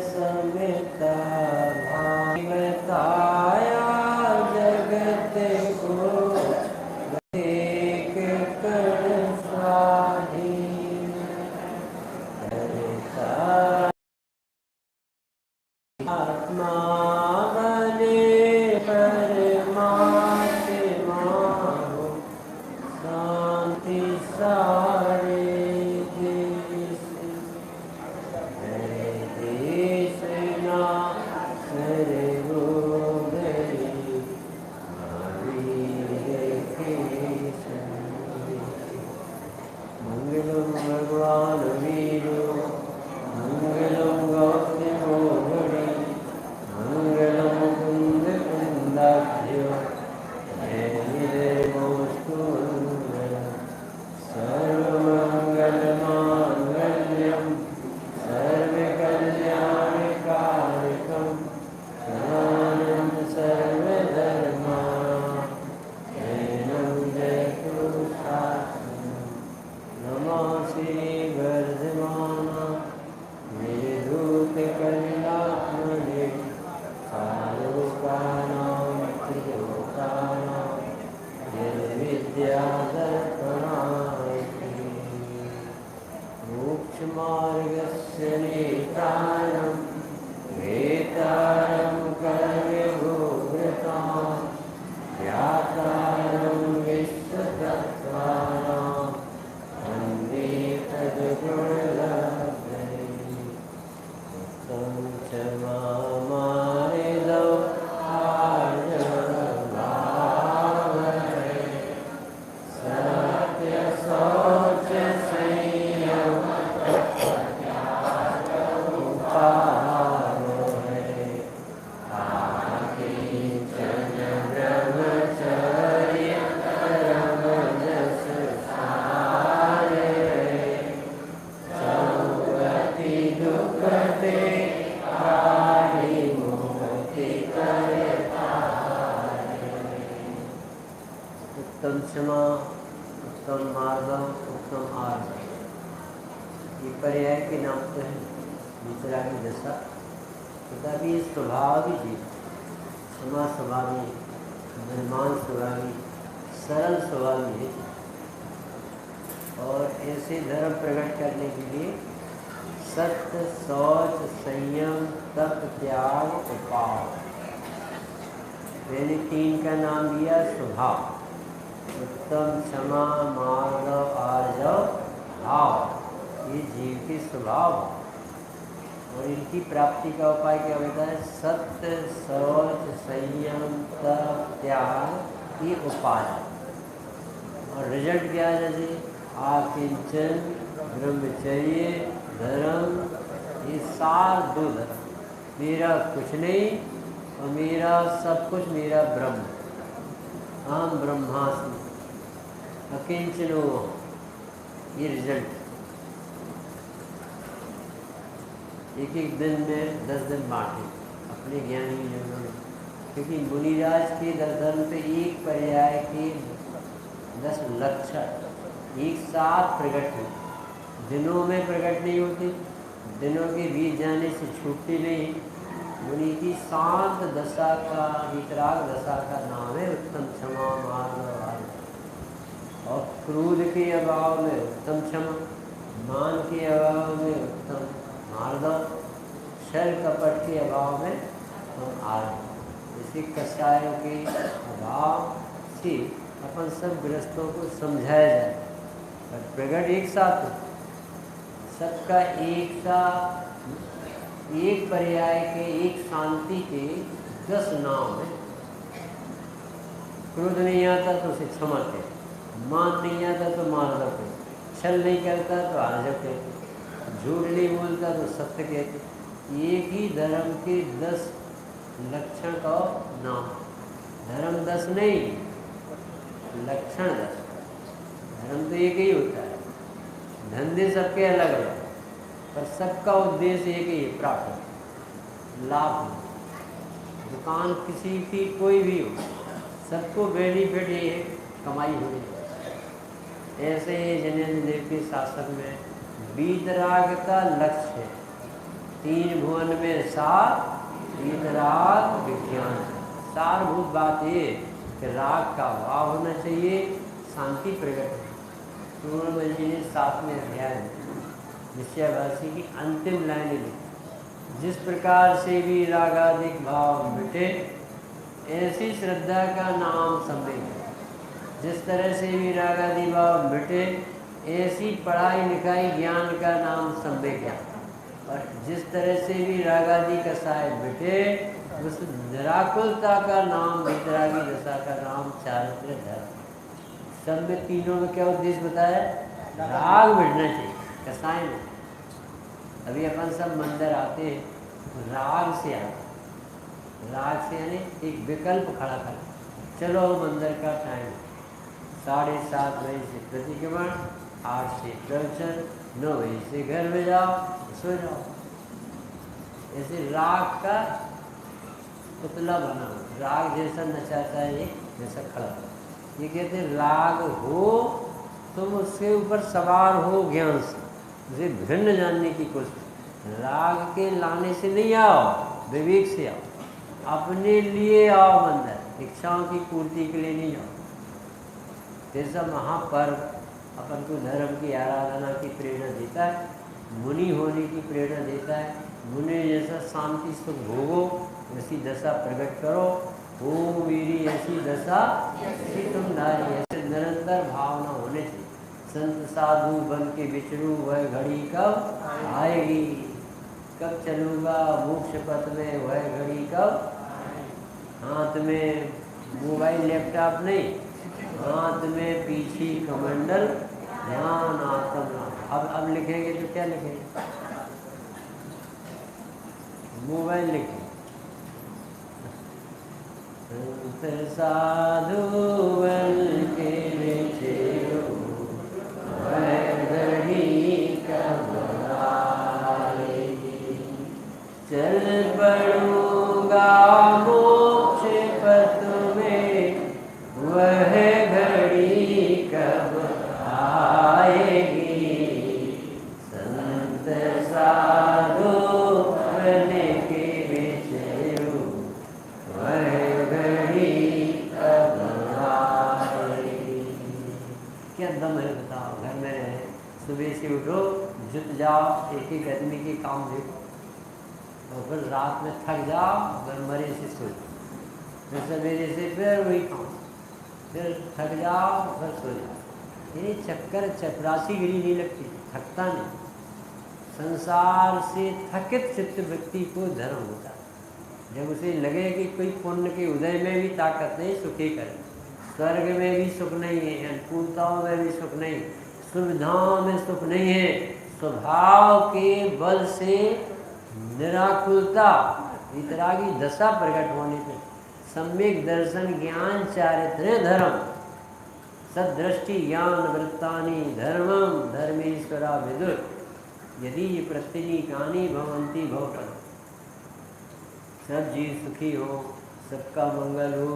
समिता भाई बताया जगत को एक कण स्वाधीन करता आत्मा बने परमात्मा हो शांति सारे देश देशना सरे हो गई मंगलम भगवान वीरो मंगलम गौतम घड़ी मंगलम कुंद कुंदाभ्यो जयस्तु सर्वमंगल मांगल्यम सर्वकल्याणकारकम शरणं सर्वधर्मा जैनं जयतु नमः श्री वर्धमाना निर्धूतकल्यात्मने सालोकानां त्रिलोकानां निर्विद्यादर्पणाय मोक्षमार्गस्य नेतारं वेतारं कर्मभूभृतां व्यातारं विश्वतत्त्वानां वन्दे तद्गुणलब्धये तं च मामानिदौ आर्यभावये सत्यशौच संयम उपारोहे आकिंचन ब्रह्मचर्य परमजस सारे संगति दुःखते काहि मुक्ति करे उत्तम क्षमा उत्तम मार्ग उत्तम आर्ज ये पर्याय के नाम तो है दूसरा की दशा तथापि स्वभावी जीव क्षमा स्वभावी निर्माण स्वभावी सरल स्वभावी है और ऐसे धर्म प्रकट करने के लिए सत्य शौच संयम तप त्याग उपाय मैंने तीन का नाम दिया स्वभाव उत्तम क्षमा मार्गव आर्जव भाव ये जीव के स्वभाव और इनकी प्राप्ति का उपाय क्या होता है सत्य शौच संयम तप त्याग ये उपाय और रिजल्ट क्या है जैसे आकिंचन ब्रह्मचर्य धर्म ये सार दो धर्म मेरा कुछ नहीं और मेरा सब कुछ मेरा ब्रह्म हम ब्रह्मास्मि अकिंचनो ये रिजल्ट एक एक दिन में 10 दिन बांटे अपने ज्ञानी जनों ने क्योंकि मुनिराज के धर्म पे एक पर्याय के 10 लक्षण एक साथ प्रकट होते दिनों में प्रकट नहीं होते दिनों के बीत जाने से छूटते नहीं मुनि की शांत दशा का वितराग दशा का नाम है उत्तम क्षमा मार्ग और क्रोध के अभाव में उत्तम क्षमा मान के अभाव में उत्तम मार्ग छल कपट के अभाव में उत्तम आर्ग इसी कषायों के अभाव से अपन सब गृहस्थों को समझाया जाए पर प्रकट एक साथ सबका एक साथ एक पर्याय के एक शांति के 10 नाम है क्रोध नहीं आता तो उसे क्षमा कहते मान नहीं आता तो मार्ग कहते छल नहीं करता तो आर्जव कहते झूठ नहीं बोलता तो सत्य कहते एक ही धर्म के 10 लक्षण का नाम धर्म 10 नहीं लक्षण 10 धर्म तो एक ही होता है धंधे सबके अलग अलग पर सबका उद्देश्य एक ही है प्राप्त लाभ दुकान किसी की कोई भी हो सबको बेनिफिट ये है कमाई होनी ऐसे ही जैनेन्द्र देव के शासन में वीतराग का लक्ष्य है तीन भुवन में सात वीतराग विज्ञान। सारभूत बात ये कि राग का भाव होना चाहिए, शांति प्रकट हो। सूर्यमल जी ने 7वें अध्याय में निश्चयवासी की अंतिम लाइन लिखी, जिस प्रकार से भी रागाधिक भाव मिटे, ऐसी श्रद्धा का नाम सम्यक। जिस तरह से भी रागादि भाव मिटे, ऐसी पढ़ाई लिखाई ज्ञान का नाम सम्यक ज्ञान। और जिस तरह से भी रागादि कसाय मिटे, उस निराकुलता का नाम, वितरागी दशा का नाम चारित्र धर्म। सब में तीनों में क्या उद्देश्य बताया? राग मिटना चाहिए, कसाय में। अभी अपन सब मंदिर आते हैं, राग से आते, राग से यानी एक विकल्प खड़ा कर, चलो मंदिर का टाइम 7:30 बजे से प्रतिक्रमण, 8 से प्रवचन, 9 बजे से घर में जाओ, सो जाओ। ऐसे राग का पुतला बना, राग जैसा नचाता है, जैसा खड़ा। ये कहते राग हो, तुम उसके ऊपर सवार हो ज्ञान से, उसे भिन्न जानने की कोशिश। राग के लाने से नहीं आओ, विवेक से आओ, अपने लिए आओ मंदिर, इच्छाओं की पूर्ति के लिए नहीं आओ। जैसा महापर्व अपन को धर्म की आराधना की प्रेरणा देता है, मुनि होने की प्रेरणा देता है, मुनि जैसा शांति सुख भोगो, ऐसी दशा प्रकट करो। हो मेरी ऐसी दशा ऐसी तुम नारी, ऐसे निरंतर भावना होने से संत साधु बन के विचरू, वह घड़ी कब आएगी, कब चलूँगा मोक्ष पथ में, वह घड़ी कब। हाथ में मोबाइल लैपटॉप नहीं, हाथ में पीछी कमंडल, ध्यान आत्म। अब लिखेंगे तो क्या लिखेंगे? मोबाइल लिखेंगे। संत साधु बन के विचरू, वह घड़ी कब आएगी, चल पड़ूंगा मोक्ष पथ में, वह घड़ी कब आएगी। संत साधु बन के विचरू, वह घड़ी कब आएगी। क्या दम है बताओ? घर में रहे, सुबह से उठो, जुट जाओ, एक एक आदमी के काम देखो, और फिर रात में थक जाओ, फिर मरे से सो जाओ, फिर सवेरे से फिर वही काम, फिर थक जाओ, फिर सो जाओ। ये चक्कर चपरासीगिरी नहीं लगती, थकता नहीं। संसार से थकित चित्त व्यक्ति को धर्म होता है। जब उसे लगे कि कोई पुण्य के उदय में भी ताकत नहीं, सुखी करे, स्वर्ग में भी सुख नहीं है, अनुकूलताओं में भी सुख नहीं, सुविधाओं में सुख नहीं है, स्वभाव के बल से निराकुलता, वितरागी दशा प्रकट होने पे सम्यक दर्शन ज्ञान चारित्र धर्म, सदृष्टि ज्ञान वृत्तानि धर्मम धर्मेश्वरा विदुर, यदि प्रत्यनीकानि भवन्ति भवपद। सब जीव सुखी हो, सबका मंगल हो,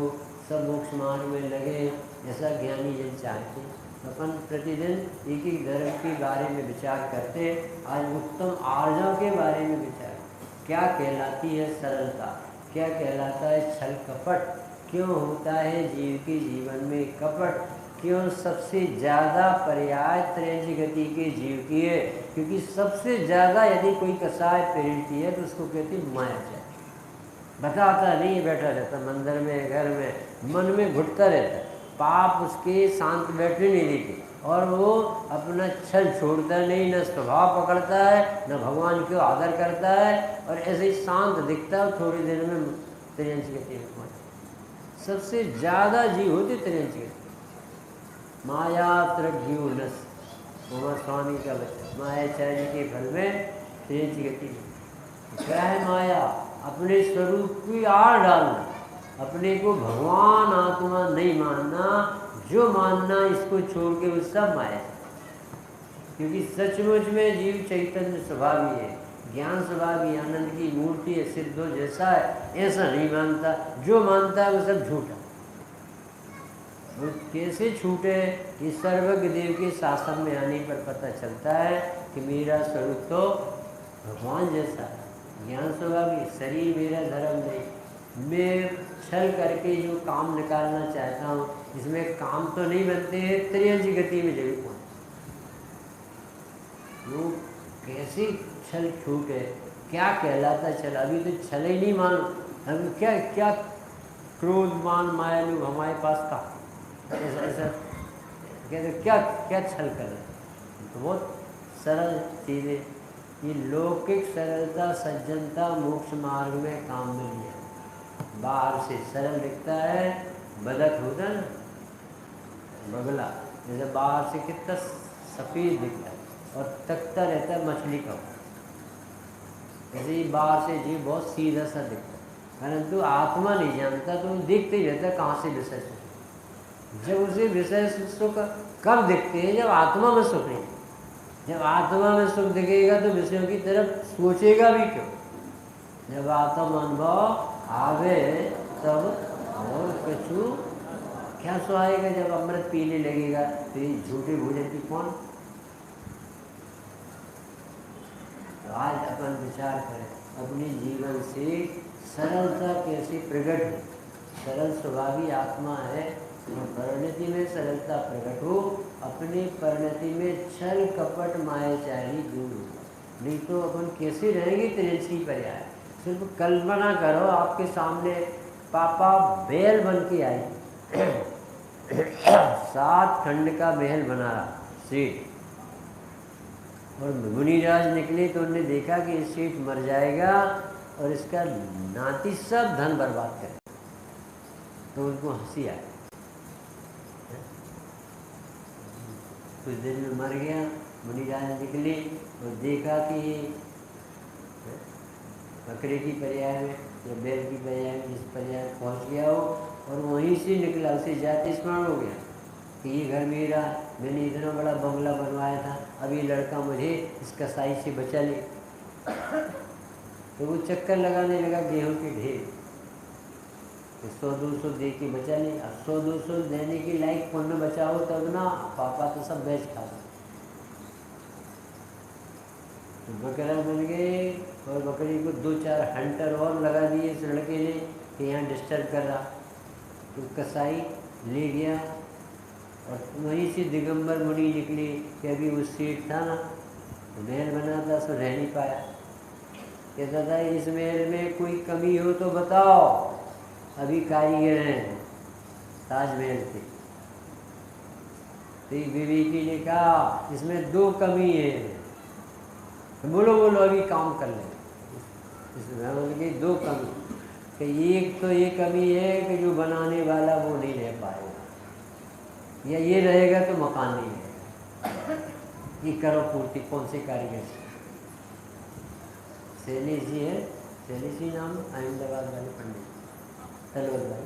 सब मोक्ष मार्ग में लगे, ऐसा ज्ञानी जन चाहते। अपन प्रतिदिन एक एक धर्म के बारे में विचार करते। आज उत्तम आर्यों के बारे में विचार, क्या कहलाती है सरलता, क्या कहलाता है छल कपट, क्यों होता है जीव के जीवन में कपट, क्यों सबसे ज़्यादा पर्याय त्रैज गति के जीव की है, क्योंकि सबसे ज़्यादा यदि कोई कसाय प्रेरित है तो उसको कहती है माया चाहिए। बताता नहीं, बैठा रहता मंदिर में, घर में, मन में घुटता रहता, पाप उसके शांत बैठने नहीं देते, और वो अपना छल छोड़ता नहीं, न स्वभाव पकड़ता है, न भगवान को आदर करता है, और ऐसे ही शांत दिखता है। थोड़ी देर में त्रियंश गति में सबसे ज़्यादा जीव होते त्रियंश गति। माया त्रग्यूलस, उमा स्वामी का बच्चा मायाचार्य के फल में त्रियंश गति। क्या है माया? अपने स्वरूप की आड़ डालना, अपने को भगवान आत्मा नहीं मानना, जो मानना इसको छोड़ के वो सब माया। क्योंकि सचमुच में जीव चैतन्य स्वभावी है, ज्ञान स्वभावी, आनंद की मूर्ति है, सिद्धो जैसा है, ऐसा नहीं मानता। जो मानता है वो सब झूठा। वो कैसे छूटे? इस सर्वज्ञ देव के शासन में आने पर पता चलता है कि मेरा स्वरूप तो भगवान जैसा है, ज्ञान स्वभावी, शरीर मेरा धर्म नहीं। मैं छल करके जो काम निकालना चाहता हूँ, इसमें काम तो नहीं बनते हैं, त्रियंची गति में जरूर पहुँच। वो कैसी छल छूट है, क्या कहलाता छल? अभी तो छल ही नहीं मानो, अभी क्या क्या क्रोध मान माया लोग हमारे पास था, ऐसा ऐसा कहते क्या क्या छल कर रहे हैं। तो बहुत सरल चीज़ें, ये लौकिक सरलता सज्जनता मोक्ष मार्ग में काम में लिया। बाहर से सरल दिखता है, बदक होता है ना बगला, जैसे बाहर से कितना सफ़ेद दिखता है और तकता रहता है मछली का, ऐसे ही बाहर से जीव बहुत सीधा सा दिखता है, परंतु आत्मा नहीं जानता, तो देखते ही रहता है कहाँ से विषय सुख। जब उसे विषय सुख कब दिखते हैं? जब आत्मा में सुख नहीं। जब आत्मा में सुख दिखेगा तो विषयों की तरफ सोचेगा भी क्यों? जब आत्म अनुभव आवे तब और कछु क्या सुहाएगा। जब अमृत पीने लगेगा तो ये झूठे भोजन की कौन? तो आज अपन विचार करें अपने जीवन से सरलता कैसे प्रकट हो। सरल स्वभावी आत्मा है, परिणति में सरलता प्रकट हो, अपने परिणति में छल कपट मायाचारी दूर हो। नहीं तो अपन कैसे रहेंगे? त्रियंची पर्याय। सिर्फ कल्पना करो, आपके सामने पापा बैल बन के आई 7 खंड का महल बना रहा सेठ, और मुनिराज निकले तो उन्होंने देखा कि ये सेठ मर जाएगा और इसका नाती सब धन बर्बाद करे, तो उनको हंसी आई। कुछ दिन में मर गया, मुनिराज निकले और देखा कि बकरे की पर्याय में या बैल की पर्याय में जिस पर्याय पहुँच गया हो, और वहीं से निकला, उसे जाति स्मरण हो गया कि ये घर मेरा, मैंने इतना बड़ा बंगला बनवाया था, अब ये लड़का मुझे इस कसाई से बचा ले। तो वो चक्कर लगाने लगा गेहूं के ढेर, 100-200 दे के बचा ले। अब 100-200 देने के लायक पुण्य बचाओ तब ना, पापा तो सब बेच खा। तो बकरा बन गए और बकरी को 2-4 हंटर और लगा दिए इस लड़के ने कि यहाँ डिस्टर्ब कर रहा। तो कसाई ले गया और वहीं से दिगंबर मुनि निकले कि अभी वो सेठ था ना, महल बना था, सो रह नहीं पाया। कहता था इस महल में कोई कमी हो तो बताओ, अभी कारीगर हैं ताजमहल के। तो विवेकी ने कहा इसमें 2 कमी है, तो बोलो बोलो अभी काम कर लें। इसमें उनकी 2 कमी, कि एक तो ये कमी है कि जो बनाने वाला वो नहीं रह पाएगा, या ये रहेगा तो मकान नहीं रहेगा। ये करो पूर्ति। कौन से कारीगर? सैनी जी है, सैनी जी नाम, अहमदाबाद वाले पंडित तलवत भाई,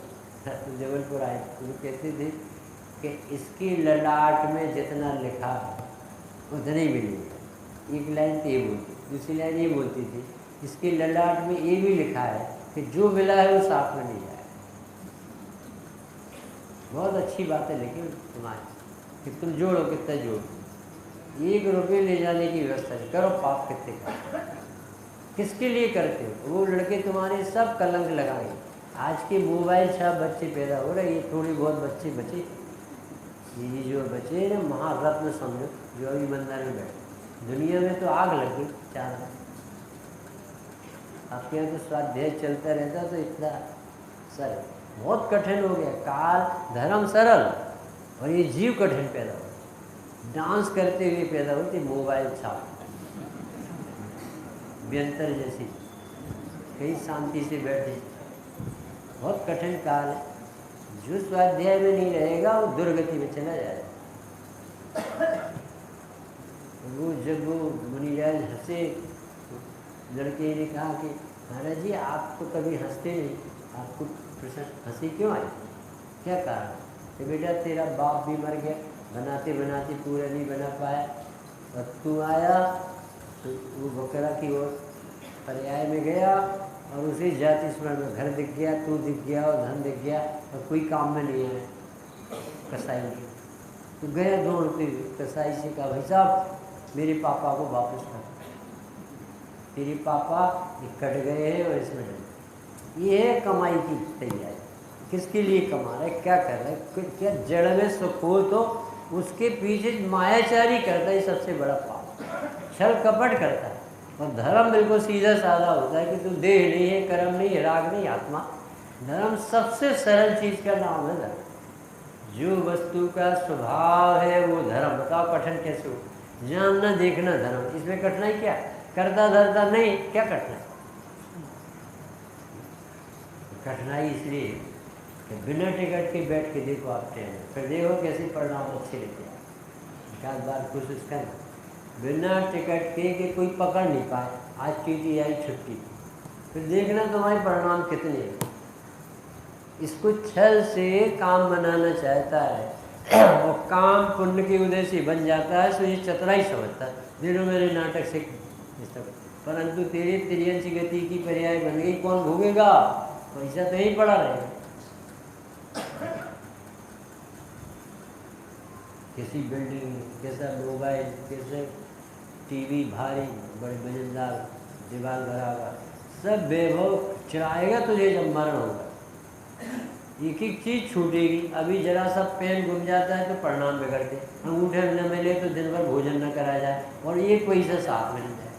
तो जबलपुर आए, वो कहते थे कि इसकी ललाट में जितना लिखा है उतना ही मिलेगा। एक लाइन तो ये बोलती, दूसरी लाइन ये बोलती थी इसकी ललाट में ये भी लिखा है कि जो मिला है वो साथ में नहीं जाए। बहुत अच्छी बात है, लेकिन तुम्हारी कि तुम जोड़ो, कितना जोड़ो, 1 रुपये ले जाने की व्यवस्था नहीं करो। पाप कितने का, किसके लिए करते हो? वो लड़के तुम्हारे सब कलंक लगाएंगे। आज के मोबाइल छाप बच्चे पैदा हो रहे, ये थोड़ी बहुत बच्चे बचे, ये जो बचे ना महारत्न समझो, जो अभी मंदिर में बैठे। दुनिया में तो आग लग गई 4 दिन। आपके यहाँ तो स्वाध्याय चलता रहता, तो इतना सरल, बहुत कठिन हो गया। काल धर्म सरल और ये जीव कठिन पैदा हो, डांस करते हुए पैदा होती मोबाइल छाप, व्यंतर जैसी, कहीं शांति से बैठे। बहुत कठिन काल है। जो स्वाध्याय में नहीं रहेगा वो दुर्गति में चला जाएगा। वो जब वो मुनिराज हंसे, लड़के ने कहा कि महाराज जी आप तो कभी हंसते नहीं, आपको हंसी क्यों आई? क्या कारण? तो बेटा तेरा बाप भी मर गया, बनाते बनाते पूरा नहीं बना पाया, और तू आया तो वो बकरा की ओर पर्याय में गया और उसी जाति स्मरण में घर दिख गया, तू दिख गया और धन दिख गया, और कोई काम में नहीं है कसाई के। तो गया दौड़ते हुए कसाई से कहा भाई साहब मेरे पापा को वापस कर। तेरे पापा ये कट गए हैं और इसमें डल। ये है कमाई की तैयारी। किसके लिए कमा रहा है, क्या कर रहा है, क्या जड़ में सुख हो तो उसके पीछे मायाचारी करता है, सबसे बड़ा पाप। छल कपट करता है। और धर्म बिल्कुल सीधा साधा होता है कि तू देह नहीं है, कर्म नहीं है, राग नहीं, आत्मा। धर्म सबसे सरल चीज़ का नाम है धर्म। जो वस्तु का स्वभाव है वो धर्म। बताओ कठिन कैसे हो, जानना देखना धर्म, इसमें कठिनाई क्या, करता धरता नहीं, क्या कठिनाई। कठिनाई इसलिए कि बिना टिकट के बैठ के देखो आप ट्रेन में, फिर देखो कैसे परिणाम अच्छे रहते हैं। एक बार कोशिश कर, बिना टिकट के कोई पकड़ नहीं पाए, आज टीटी आई छुट्टी, फिर देखना तुम्हारे परिणाम कितने हैं। इसको छल से काम बनाना चाहता है और काम पुण्य के उदय से बन जाता है, तो ये चतुराई समझता है। दिनों मेरे नाटक से परंतु तेरे तिर्यंची गति की पर्याय बन गई, कौन भोगेगा, पैसा तो यहीं पड़ा रहेगा। किसी बिल्डिंग, कैसा मोबाइल, कैसे टीवी भारी, बड़े वजनदार, दीवार भरागा, सब वैभव चढ़ाएगा तुझे जब मरण होगा। एक एक चीज़ छूटेगी। अभी जरा सा पेन गुम जाता है तो परिणाम बिगड़ते, अंगूठे न मिले तो दिन भर भोजन न करा जाए और एक पैसा साथ मिल जाए,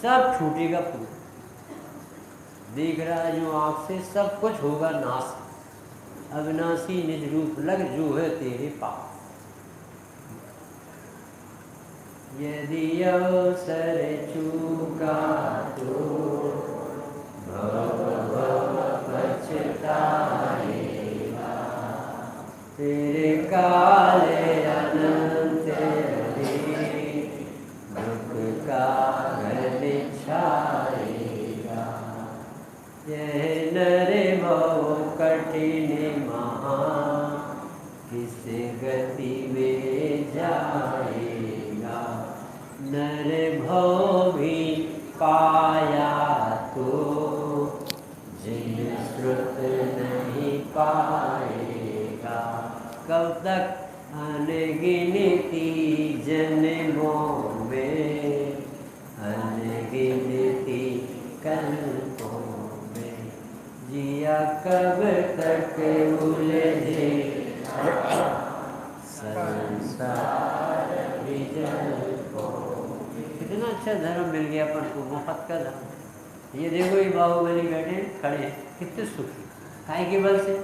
सब छूटेगा पूरा। देख रहा है जो आँख से, सब कुछ होगा नाश। अविनाशी निज रूप लग जो है तेरे पास। यदि अवसर चूका तो भव भव पछताएगा, तेरे काले अनंत दुख का घर बिछाएगा। यह नर भव कठिन महा, किस गति में जाएगा। नर भव भी पाया तो जिन श्रुत नहीं पाएगा। कब तक अनगिनती जन्मों में, अनगिनती कल्पों में, जिया कब तक उलझे संसार विजन को। कितना अच्छा धर्म मिल गया अपन को, मुफ्त का धर्म। ये देखो ये बाहुबली बैठे खड़े हैं, कितने सुखी, काय के बल से,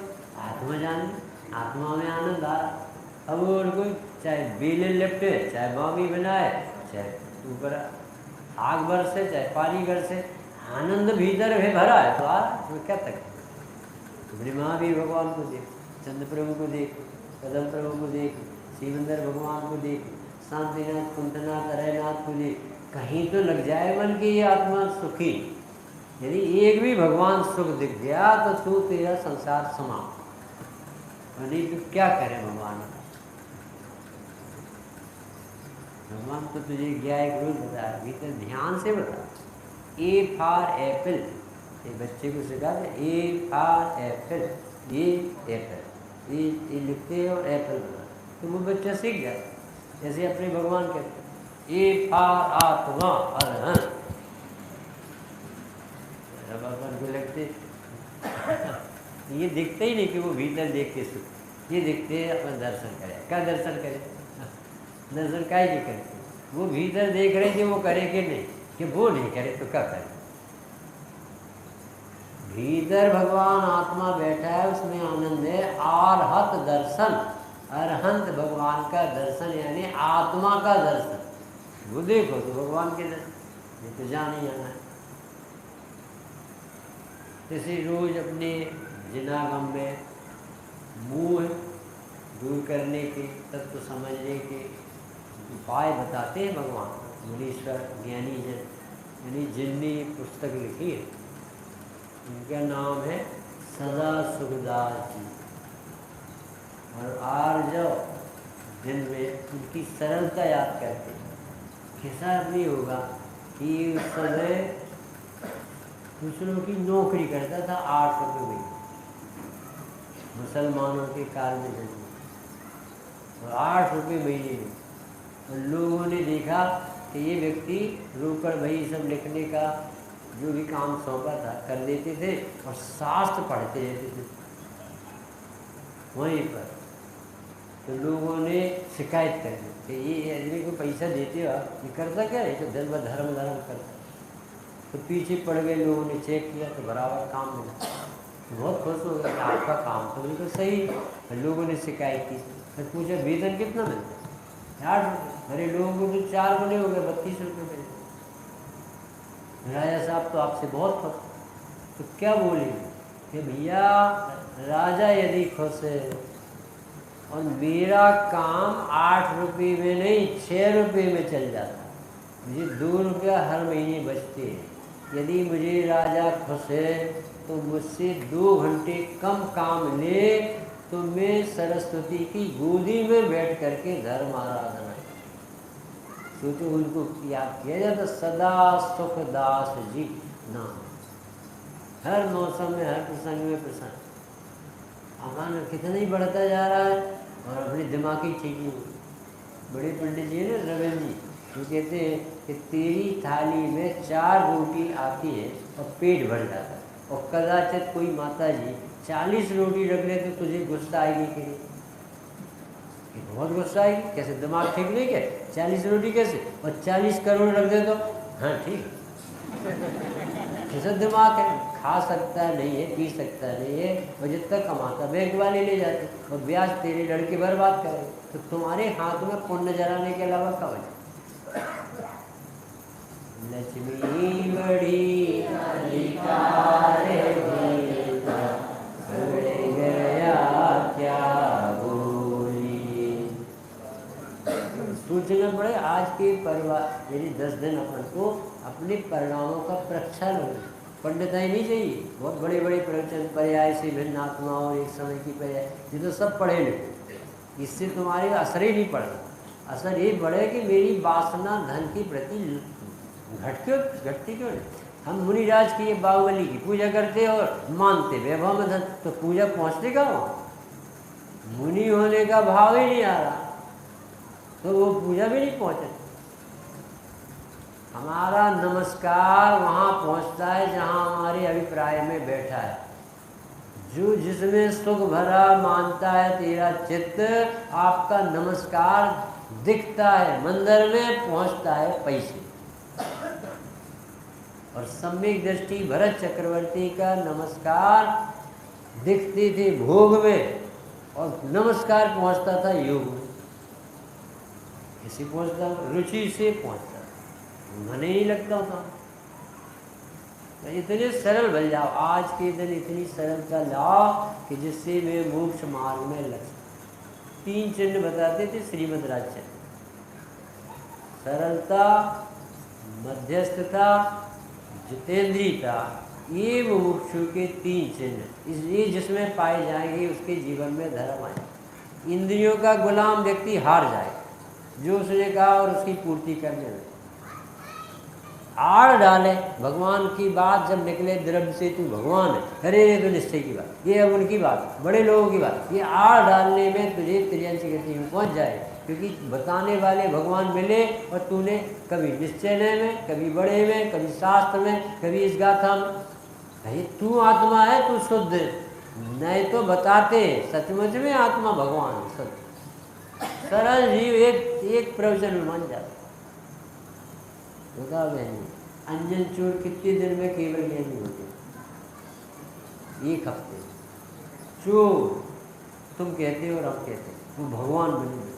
आत्मा जान, आत्मा में आनंद आ। अब वो उनको चाहे बेले लिपटे, चाहे बामी बनाए, चाहे ऊपर आग बरसे, चाहे पानी बरसे, आनंद भीतर है भरा है, तो उसमें क्या तक। अपने महावीर भगवान को देख, चंद्र प्रभु को देख, कदम प्रभु को देख, शिवेंद्र भगवान को देख, शांतिनाथ, कुंतनाथ, अरयनाथ को देख, कहीं तो लग जाए मन की ये आत्मा सुखी। यदि एक भी भगवान सुख दिख गया तो तू तेरा संसार समाप्त। और नहीं तो क्या करे भगवान। भगवान तो तुझे क्या एक रोज बता, भीतर ध्यान से बता। ए फॉर एप्पल, ये बच्चे को सिखा दे, ए फॉर एप्पल, ये एप्पल, ये लिखते हैं और एप्पल बता, तो वो बच्चा सीख गया। जैसे अपने भगवान कहते हैं ए फॉर आत्मा अरहंत, भगवान को लगते ये दिखते ही नहीं कि वो भीतर देख के सुख, ये दिखते हैं अपना दर्शन करे। क्या दर्शन करे, दर्शन काय के करे, वो भीतर देख रहे थे, वो करे कि नहीं, कि वो नहीं करे तो क्या करे। भीतर भगवान आत्मा बैठा है, उसमें आनंद है। आरहत दर्शन, अरहंत भगवान का दर्शन, यानी आत्मा का दर्शन। वो देखो तो भगवान के दर्शन, ये तो जान ही आना है। इसी रोज अपने जिनागम में मोह दूर करने के, तत्व समझने के उपाय बताते हैं भगवान मुनीश्वर ज्ञानी जन, यानी जिनने पुस्तक लिखी है। उनका नाम है सदा सुखदास जी। और आज जब दिन में उनकी सरलता याद करते हैं, कैसा नहीं होगा कि उस समय दूसरों की नौकरी करता था 8 रुपये महीने, मुसलमानों के कार में जन्म, और 8 रुपये महीने में। और लोगों ने देखा कि ये व्यक्ति रोकड़ भाई सब लिखने का जो भी काम सौंपा था कर देते थे और शास्त्र पढ़ते रहते थे वहीं पर। तो लोगों ने शिकायत कर दी कि ये आदमी को पैसा देते हो आप, ये करता क्या है, तो दिन भर धर्म करता। तो पीछे पड़ गए, लोगों ने चेक किया तो बराबर काम मिला, तो बहुत खुश हो गया कि आपका काम तो बिल्कुल सही है। लोगों ने शिकायत की, फिर पूछा वेतन कितना मिलता है, 8 रुपये। अरे लोगों को तो 4 गुने हो गए, 32 रुपये मिलते। राजा साहब तो आपसे बहुत खुश। तो क्या बोले कि भैया राजा यदि खुश है और मेरा काम 8 रुपये में नहीं 6 रुपये में चल जाता, मुझे 2 रुपया हर महीने बचते हैं। यदि मुझे राजा खुश है तो मुझसे 2 घंटे कम काम ले तो मैं सरस्वती की गोदी में बैठ करके धर्म आराधना। सोचो उनको याद किया जाता, सदा सुखदास जी नाम, हर मौसम में हर प्रसंग में प्रसन्न। आमान कितना ही बढ़ता जा रहा है और अपने दिमाग की ठीक नहीं हुई। बड़े पंडित जी है ना रविंद्र जी, वो कहते हैं कि तेरी थाली में 4 रोटी आती है और पेट भर जाता है, और कदाचित कोई माता जी 40 रोटी रख ले तो तुझे गुस्सा आएगी कि नहीं? बहुत गुस्सा आएगी, कैसे दिमाग ठीक नहीं क्या, 40 रोटी कैसे, और 40 करोड़ रख दे तो हाँ ठीक कैसा दिमाग है, खा सकता नहीं है, पी सकता नहीं है, और जितना कमाता बैंक वाले ले जाते और ब्याज तेरे लड़के बर्बाद करे, तो तुम्हारे हाथ में पुण्य जलाने के अलावा क्या बचे? लक्ष्मी बड़ी गया क्या बोली। सोचना पड़े आज के परिवार यदि 10 दिन अपन को अपने परिणामों का प्रक्षालन हो। पंडिताई नहीं चाहिए, बहुत बड़े बड़े प्रवचन, पर्याय से भिन्न आत्माओं, एक समय की पर्याय, ये तो सब पढ़े लिखे, इससे तुम्हारे असर ही नहीं पड़ता। असर ये बढ़े कि मेरी वासना धन के प्रति घटती क्यों नहीं। हम मुनिराज की ये बाहुबली की पूजा करते और मानते वैभव में धन, तो पूजा पहुँचने का वहाँ मुनि होने का भाव ही नहीं आ रहा, तो वो पूजा भी नहीं पहुँचे। हमारा नमस्कार वहाँ पहुँचता है जहाँ हमारे अभिप्राय में बैठा है, जो जिसमें सुख भरा मानता है तेरा चित्त, आपका नमस्कार दिखता है, मंदिर में पहुँचता है पैसे। और सम्यक दृष्टि भरत चक्रवर्ती का नमस्कार दिखते थे भोग में, और नमस्कार पहुँचता था योग में। इसी पहुँचता, रुचि से पहुँचता, मन ही नहीं लगता था। तो इतने सरल बन जाओ, आज के दिन इतनी सरलता लाओ कि जिससे वे मोक्ष मार्ग में लग। 3 चिन्ह बताते थे श्रीमद् राजचंद्र, सरलता, मध्यस्थता, जितेंद्रियता, ये मुमुक्षु के 3 चिन्ह। इसलिए जिसमें पाए जाएंगे उसके जीवन में धर्म आए। इंद्रियों का गुलाम व्यक्ति हार जाए, जो उसने कहा और उसकी पूर्ति करने में आड़ डाले। भगवान की बात जब निकले द्रव्य से तू भगवान है, अरे ये तो निश्चय की बात, ये अब उनकी बात, बड़े लोगों की बात, ये आड़ डालने में तुझे त्रियंश गति में पहुँच जाए, क्योंकि बताने वाले भगवान मिले और तूने कभी निश्चय में, कभी बड़े में, कभी शास्त्र में, कभी इस गाथा में, भाई तू आत्मा है, तू शुद्ध है, नहीं तो बताते सचमुच में आत्मा भगवान है, सत्य सरल जीव एक प्रवचन में मान जाता। बता बहन, अंजन चोर कितने दिन में केवल ज्ञानी होते? 1 हफ्ते। चोर तुम कहते हो और हम कहते हैं, वो भगवान बने।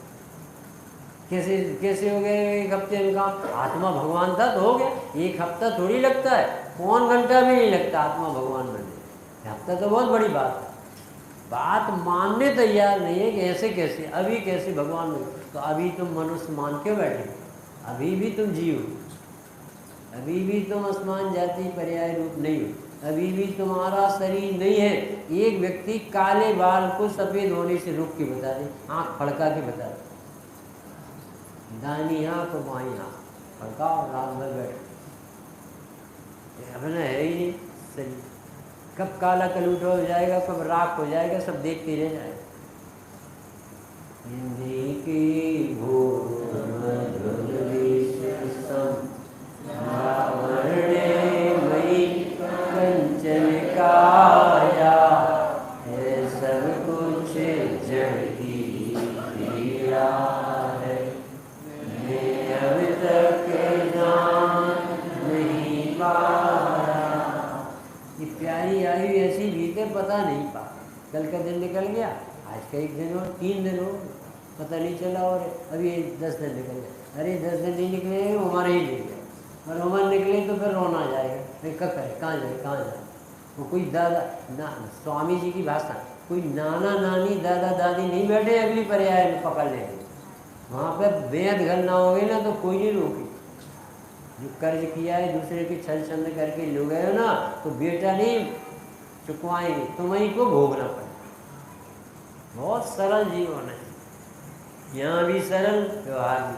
कैसे हो गए 1 हफ्ते में काम? आत्मा भगवान था तो हो गया। 1 हफ्ता थोड़ी लगता है, पौन घंटा भी नहीं लगता आत्मा भगवान बनने। हफ्ता तो बहुत बड़ी बात है। बात मानने तैयार नहीं है कि ऐसे कैसे, अभी कैसे भगवान बने। तो अभी तुम मनुष्य मान के बैठे, अभी भी तुम जीव, अभी भी तुम आसमान जाति पर्याय रूप नहीं हो, अभी भी तुम्हारा शरीर नहीं है। एक व्यक्ति काले बाल को सफ़ेद होने से रोक के बता दे, आँख फड़का के बता दे, दानी आँख और बाई आँख फड़काओ, रात भर बैठ, अपना है ही नहीं शरीर। कब काला कलूट हो जाएगा, कब राख हो जाएगा, सब देखते रह जाएगा। हिंदी की भूल ये प्यारी आयु ऐसी बीते पता नहीं पा, कल का दिन निकल गया, आज का एक दिन और 3 दिन हो पता नहीं चला, और अभी 10 दिन निकल गए। अरे 10 दिन नहीं निकले, उम्र ही नहीं गया, और उम्र निकले तो फिर रोना जाएगा, फिर क्या करे, कहाँ जाए कहाँ जाए। वो कोई दादा ना, स्वामी जी की भाषा, कोई नाना नानी दादा दादी नहीं बैठे अगली पर्याय में पकड़ लेंगे, वहाँ पे बेहद घटना हो गई ना तो कोई नहीं रोकी। जो कर्ज किया है दूसरे के छल छंद करके लो गए हो ना, तो बेटा नहीं चुकवाएंगे, तुम्हें को भोगना पड़ेगा। बहुत सरल जीवन है, यहाँ भी सरल, व्यवहार भी।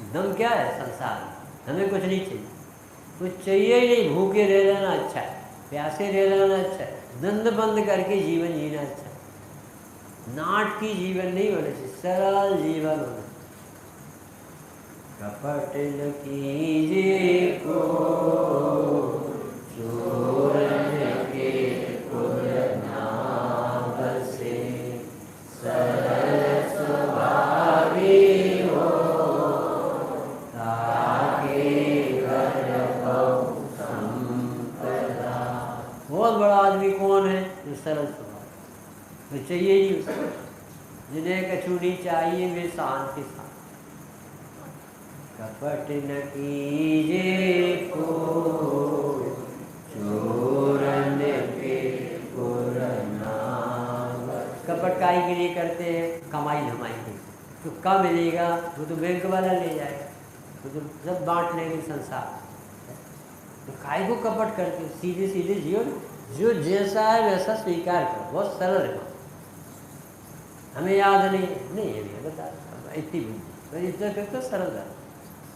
एकदम क्या है संसार में, हमें कुछ नहीं चाहिए, कुछ चाहिए ही नहीं, भूखे रह जाना अच्छा है, प्यासे रह जाना अच्छा है, दंड बंद करके जीवन जीना अच्छा है। नाटकी जीवन नहीं होना चाहिए, सरल जीवन होना। कपट न कीजिए को चोरन के पुर नाम से, सरल स्वभावी हो ताके घर बहु संपदा। बहुत बड़ा आदमी कौन है? जो सरल स्वभाव, तो चाहिए ही उसको, जिन्हें कछु नहीं चाहिए वे शांति साथ। कपट न कीजिए को चोरन के पुर नाम। कपट काहे के लिए करते हैं? कमाई धमाई के, तो क्या मिलेगा? वो तो बैंक वाला ले जाएगा, वो तो सब बांट लेंगे संसार। तो काहे को कपट करते? सीधे सीधे जियो, जो जैसा है वैसा स्वीकार करो, बहुत सरल है। हमें याद नहीं है बता इतनी बुद्धि, इतना करते सरल है।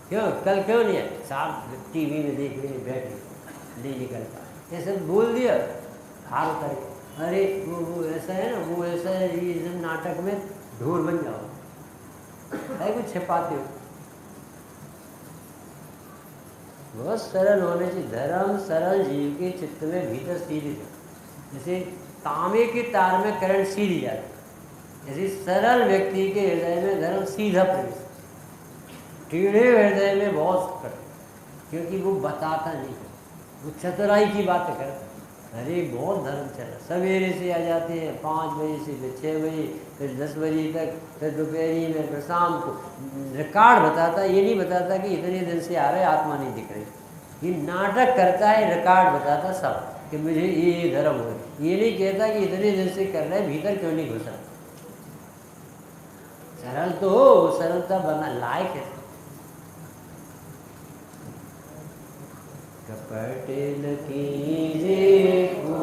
क्यों कल क्यों नहीं है साहब, टीवी में देख रहे बैठ नहीं निकलता, ये सब बोल दिया हार उतर के, अरे वो ऐसा है ना, वो ऐसा है, ये नाटक में ढोर बन जाओ, है कुछ छिपाते हो। बहुत सरल होने चाहिए धर्म, सरल जीव के चित्त में भीतर सीधी जाए, जैसे तांबे के तार में करंट सीधी जाती, जैसे सरल व्यक्ति के हृदय में धर्म सीधा प्रवेश, टेढ़े हृदय में बहुत कट, क्योंकि वो बताता नहीं, वो चतुराई की बात करता। अरे बहुत धर्म चला, सवेरे से आ जाते हैं 5 बजे से फिर 6 बजे, फिर 10 बजे तक, फिर दोपहरी में, फिर शाम को। रिकॉर्ड बताता, ये नहीं बताता कि इतने दिन से आ रहे आत्मा नहीं दिख रही, ये नाटक करता है, रिकॉर्ड बताता सब कि मुझे ये धर्म हो, ये नहीं कहता कि इतने दिन से कर रहे भीतर क्यों नहीं घुसा। सरल तो हो, सरलता बना लायक है। कपट न कीजिए को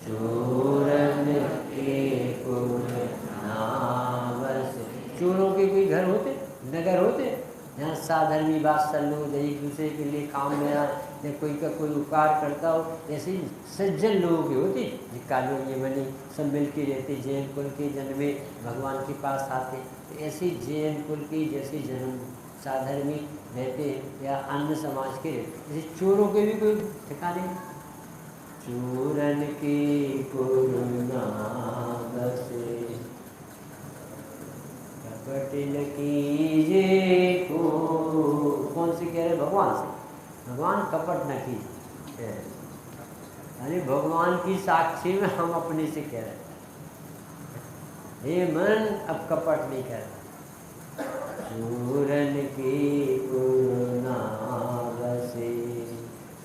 चोरन के पुर नाम से। चोरों के कोई घर होते, नगर होते, जहाँ साधर्मी बात चल लो, एक दूसरे के लिए काम में आए, या कोई का कोई उपकार करता हो, ऐसे सज्जन लोगों की होती, कालो ये बने सब मिल के रहते, जैन कुल के जन्मे भगवान के पास आते, तो ऐसे जैन कुल के जैसे जन्म साधर्मी रहते, या अन्य समाज के रहते। जैसे चोरों के भी कोई ठिकाने, चोरन के पुर नाम से, कपट न कीजिए को, कौन से कह रहे? भगवान से, भगवान कपट न कीजिए, अरे भगवान की साक्षी में हम अपने से कह रहे, हे मन अब कपट नहीं कर रहा। चूरन की पुरना बसे,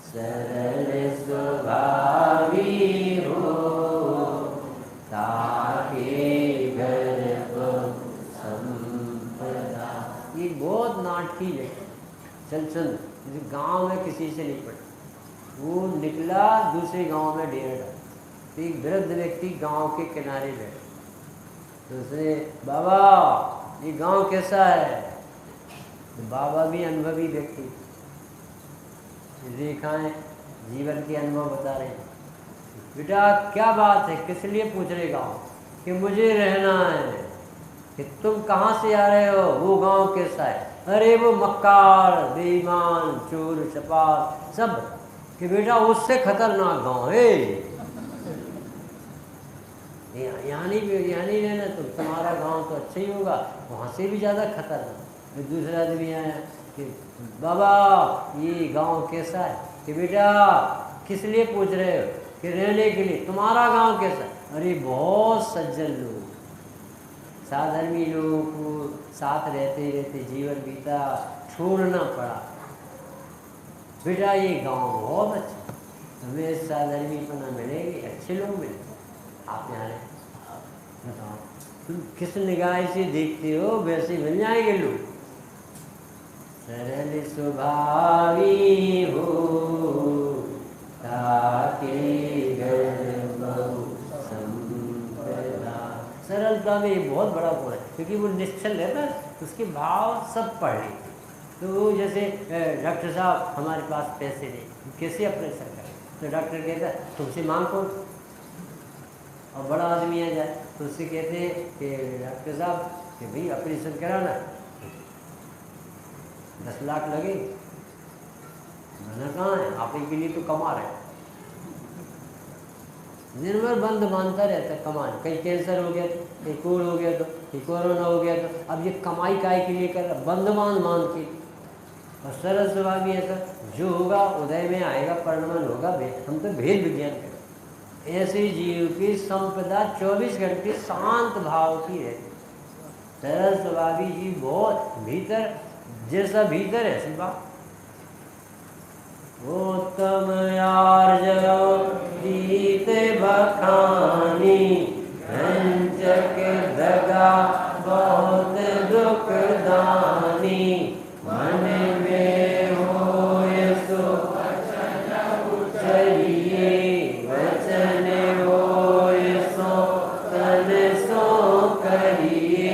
सरल स्वभावी हो ताके घर संपदा। ये बहुत नाटकी है। चल गांव में किसी से नहीं पड़ा, वो निकला दूसरे गांव में डेरा डाला, तो एक वृद्ध व्यक्ति गांव के किनारे बैठा, तो उसने, बाबा ये गांव कैसा है? तो बाबा भी अनुभवी व्यक्ति, रेखाएं जीवन के अनुभव बता रहे हैं। बेटा क्या बात है, किस लिए पूछ रहे गांव? कि मुझे रहना है। कि तुम कहाँ से आ रहे हो? वो गांव कैसा है? अरे वो मक्कार, बेईमान, चोर चपाट सब। कि बेटा उससे खतरनाक गांव है, यहाँ नहीं रहना, तो तुम्हारा गांव तो अच्छा ही होगा, वहाँ से भी ज़्यादा खतरनाक। फिर दूसरा आदमी आया कि बाबा ये गांव कैसा है? कि बेटा किस लिए पूछ रहे हो? कि रहने के लिए। तुम्हारा गांव कैसा? अरे बहुत सज्जन लोग, साधर्मी लोगों को साथ रहते रहते जीवन बीता, छोड़ना पड़ा। बेटा ये गांव बहुत अच्छा, हमें साधर्मीपना मिलेगी, अच्छे लोग मिले, आप यहाँ रहे, बताओ तुम किस निगाह से देखते हो, वैसे मिल जाएंगे लोग। सरल स्वभावी हो ताके सरलता में ये बहुत बड़ा गुण है, क्योंकि वो निश्चल रहता है, उसके भाव सब पढ़ लेते। तो जैसे डॉक्टर साहब हमारे पास पैसे नहीं, कैसे ऑपरेशन करें? तो डॉक्टर कहता है तुमसे मांग कौन? और बड़ा आदमी आ जाए तो उससे कहते हैं कि डॉक्टर साहब कि भाई ऑपरेशन कराना 10 लाख लगे। मैंने कहाँ है, आप इनके लिए तो कमा रहे हैं, दिन भर बंद मानता रहता है कमान। कहीं कैंसर हो गया तो, कहीं कोड़ हो गया तो, कहीं कोरोना हो गया तो, अब ये कमाई काय के लिए कर रहा, बंदमान मान के। और सरल स्वभाव भी ऐसा, जो होगा उदय में आएगा, परिणमन होगा, हम तो भेद विज्ञान करें। ऐसे जीव की संपदा 24 घंटे शांत भाव की है। सरल स्वभावी जीव बहुत भीतर, जैसा भीतर है ऐसी बात। उत्तम आर्जव प्रीत बखानी, रंजक दगा बहुत दुखदानी। मन में होए सो चलिए, वचन होए सो तन सो करिए।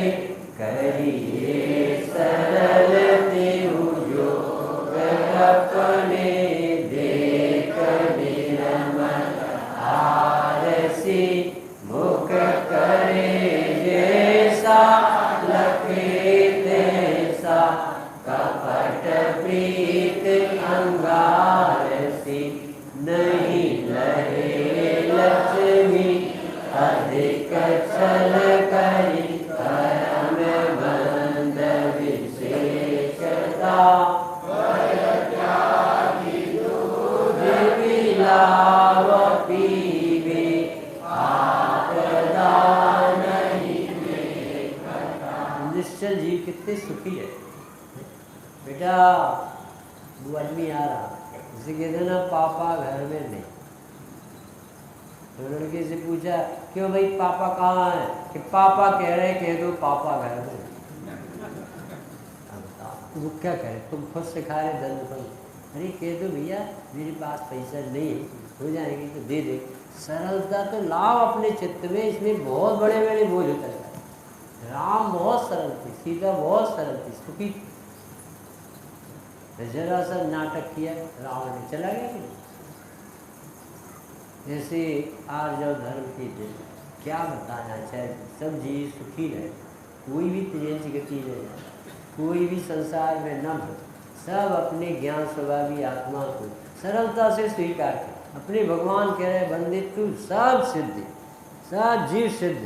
करिए सरल तेहु योग अपने, देख निरमल आरसी मुख करे जैसा, लखे तैसा कपट प्रीत अंगारसी। नहीं लहे लक्ष्मी अधिक छल करी, परम बंद विशेषता। लाव पीवे आपदा नहीं। निश्चल जीव कितने सुखी है। बेटा वो आदमी आ रहा, उसे कहते ना पापा घर में नहीं। तो लड़के से पूछा क्यों भाई पापा कहाँ है? कि पापा कह रहे, कह दो पापा घर में। अब बताओ वो क्या करे, तुम खुद सिखा रहे धन। अरे कह दो भैया मेरे पास पैसा नहीं है, हो जाएंगे तो दे दे। सरलता तो लाओ अपने चित्त में, इसमें बहुत बड़े बड़े बोझ उतर गए। राम बहुत सरल थे, सीता बहुत सरल थी, सुखी। जरा सा नाटक किया, रावण ने चला गया कि जैसे आर्जव धर्म की दिन क्या बताना चाहे, सब जीव सुखी रहे, कोई भी त्रियंच गति नहीं जाए, कोई भी संसार में न हो, सब अपने ज्ञान स्वभावी आत्मा को सरलता से स्वीकार कर। अपने भगवान कह रहे बंदे तू सब सिद्ध, सब जीव सिद्ध,